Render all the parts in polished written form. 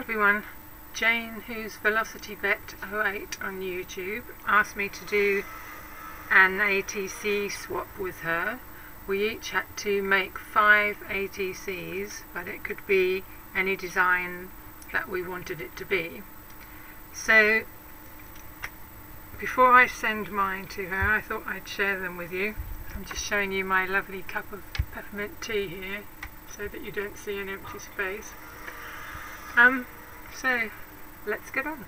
everyone. Jane, who's Velocityvette08 on YouTube, asked me to do an ATC swap with her. We each had to make 5 ATCs, but it could be any design that we wanted it to be. So before I send mine to her, I thought I'd share them with you. I'm just showing you my lovely cup of peppermint tea here so that you don't see an empty space. So let's get on.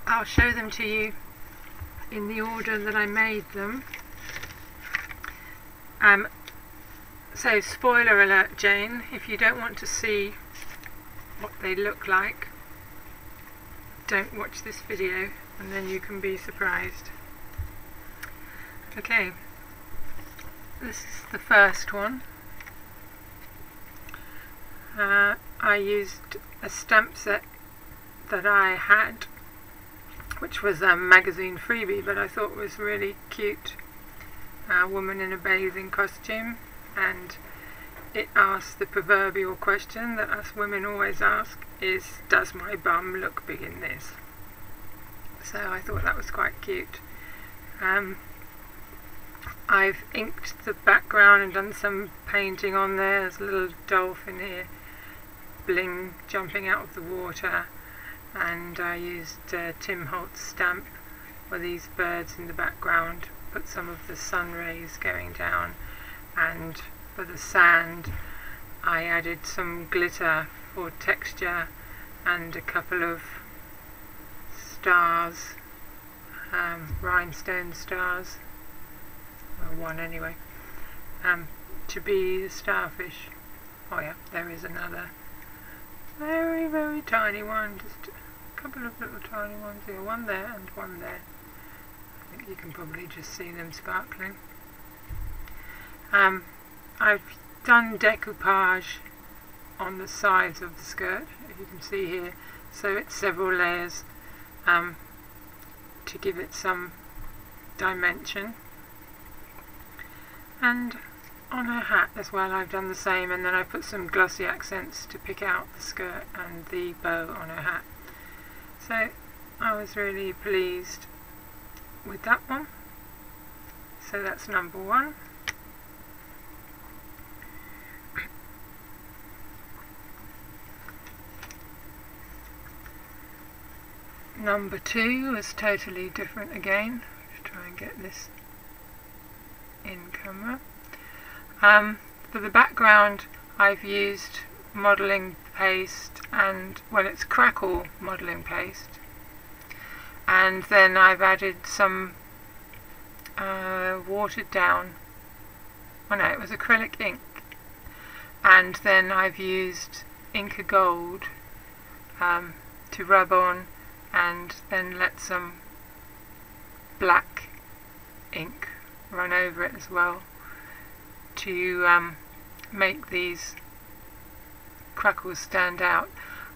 I'll show them to you in the order that I made them. So spoiler alert, Jane, if you don't want to see what they look like, don't watch this video and then you can be surprised. Okay, this is the first one. I used a stamp set that I had, which was a magazine freebie, but I thought was really cute. A woman in a bathing costume, and it asked the proverbial question that us women always ask, is, does my bum look big in this? So I thought that was quite cute. I've inked the background and done some painting on there. There's a little dolphin here, bling, jumping out of the water, and I used Tim Holt's stamp for these birds in the background, put some of the sun rays going down, and for the sand I added some glitter for texture and a couple of stars, rhinestone stars, well, one anyway, to be the starfish. Oh yeah, there is another very, very tiny one, just a couple of little tiny ones here, one there and one there. I think you can probably just see them sparkling. I've done decoupage on the sides of the skirt, if you can see here, so it's several layers to give it some dimension. And on her hat as well I've done the same, and then I put some glossy accents to pick out the skirt and the bow on her hat. So I was really pleased with that one. So that's number 1. Number 2 was totally different again. Just try and get this in camera. For the background I've used modelling paste, and well, it's Crackle modelling paste, and then I've added some watered down, oh no, it was acrylic ink, and then I've used Inka Gold to rub on, and then let some black ink run over it as well to make these crackles stand out.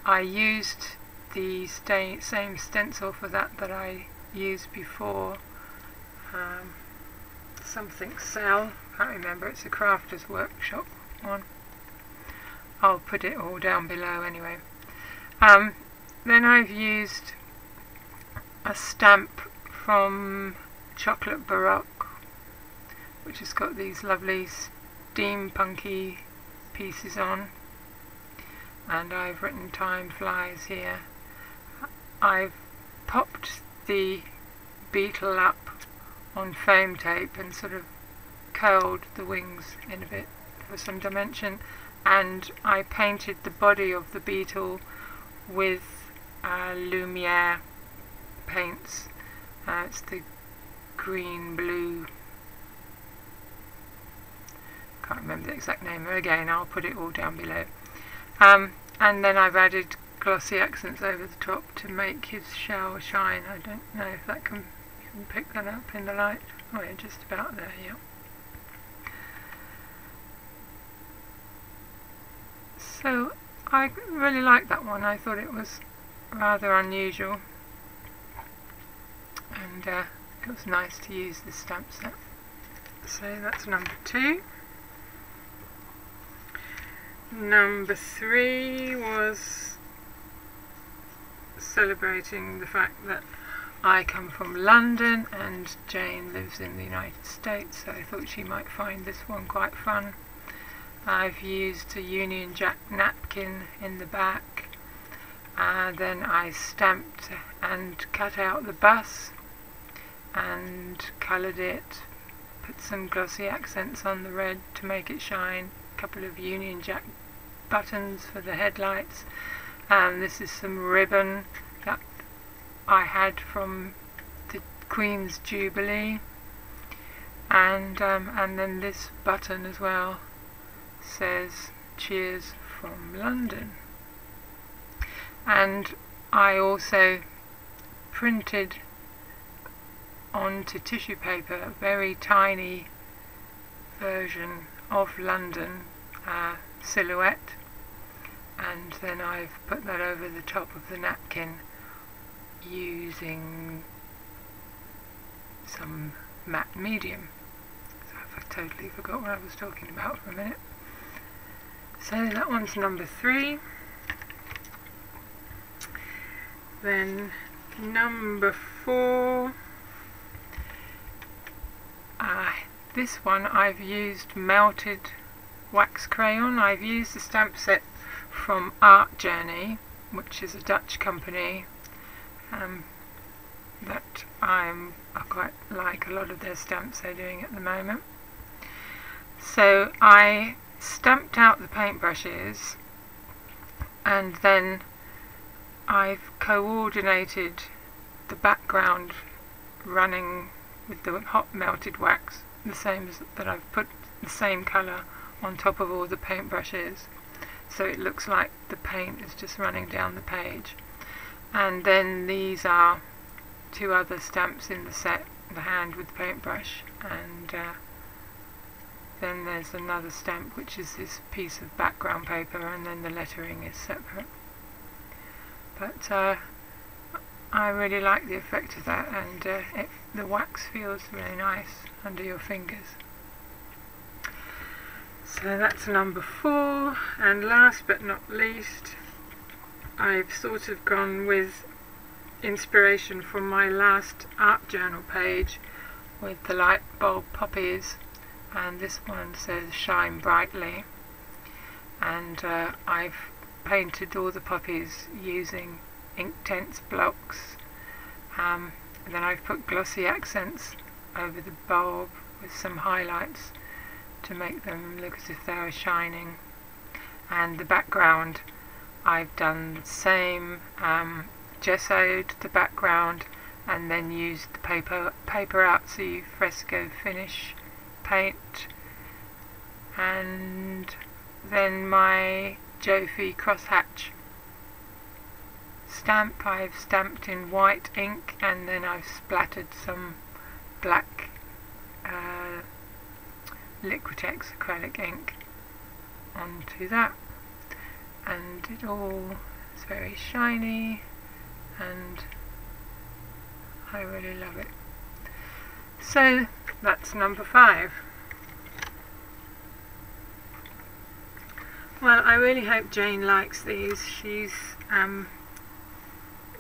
I used the same stencil for that I used before, something Cell, can't remember, it's a Crafters Workshop one. I'll put it all down below anyway. Then I've used a stamp from Chocolate Baroque, which has got these lovely steampunky pieces on, and I've written Time Flies here. I've popped the beetle up on foam tape and sort of curled the wings in a bit for some dimension, and I painted the body of the beetle with Lumiere paints. It's the green, blue, can't remember the exact name, again I'll put it all down below. And then I've added glossy accents over the top to make his shell shine. I don't know if that you can pick that up in the light. Oh yeah, just about there, yeah. So I really liked that one. I thought it was rather unusual, and it was nice to use this stamp set. So that's number 2. number 3 was celebrating the fact that I come from London and Jane lives in the United States, so I thought she might find this one quite fun. I've used a Union Jack napkin in the back, then I stamped and cut out the bus and coloured it, put some glossy accents on the red to make it shine, a couple of Union Jack buttons for the headlights. This is some ribbon that I had from the Queen's Jubilee, and then this button as well says "Cheers from London." And I also printed onto tissue paper a very tiny version of London silhouette, and then I've put that over the top of the napkin using some matte medium. So I totally forgot what I was talking about for a minute. So that one's number 3. Then number 4, this one I've used melted wax crayon. I've used the stamp set from Art Journey, which is a Dutch company that I quite like a lot of their stamps they're doing at the moment. So I stamped out the paintbrushes, and then I've coordinated the background running with the hot melted wax, the same as that I've put the same colour on top of all the paintbrushes, so it looks like the paint is just running down the page. And then these are 2 other stamps in the set, the hand with the paintbrush, and then there's another stamp which is this piece of background paper, and then the lettering is separate. But I really like the effect of that, and the wax feels really nice under your fingers. So that's number 4, and last but not least, I've sort of gone with inspiration from my last art journal page with the light bulb poppies, and this one says "Shine Brightly," and I've painted all the poppies using Inktense Blocks, and then I've put glossy accents over the bulb with some highlights to make them look as if they were shining. And the background, I've done the same, gessoed the background and then used the paper artsy fresco finish paint, and then my Jofi crosshatch stamp I've stamped in white ink, and then I've splattered some black Liquitex Acrylic Ink onto that, and it all is very shiny and I really love it. So that's number 5. Well, I really hope Jane likes these. She's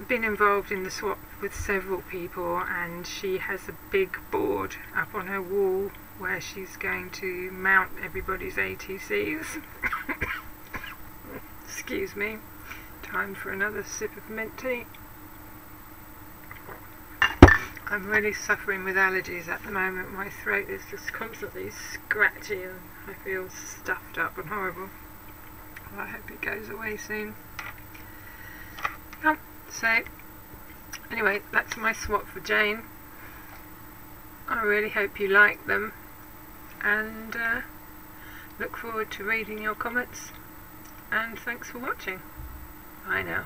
been involved in the swap with several people, and she has a big board up on her wall where she's going to mount everybody's ATCs. Excuse me, time for another sip of mint tea. I'm really suffering with allergies at the moment. My throat is just constantly scratchy and I feel stuffed up and horrible. Well, I hope it goes away soon. So anyway, that's my swap for Jane. I really hope you like them, and look forward to reading your comments, and thanks for watching. Bye now.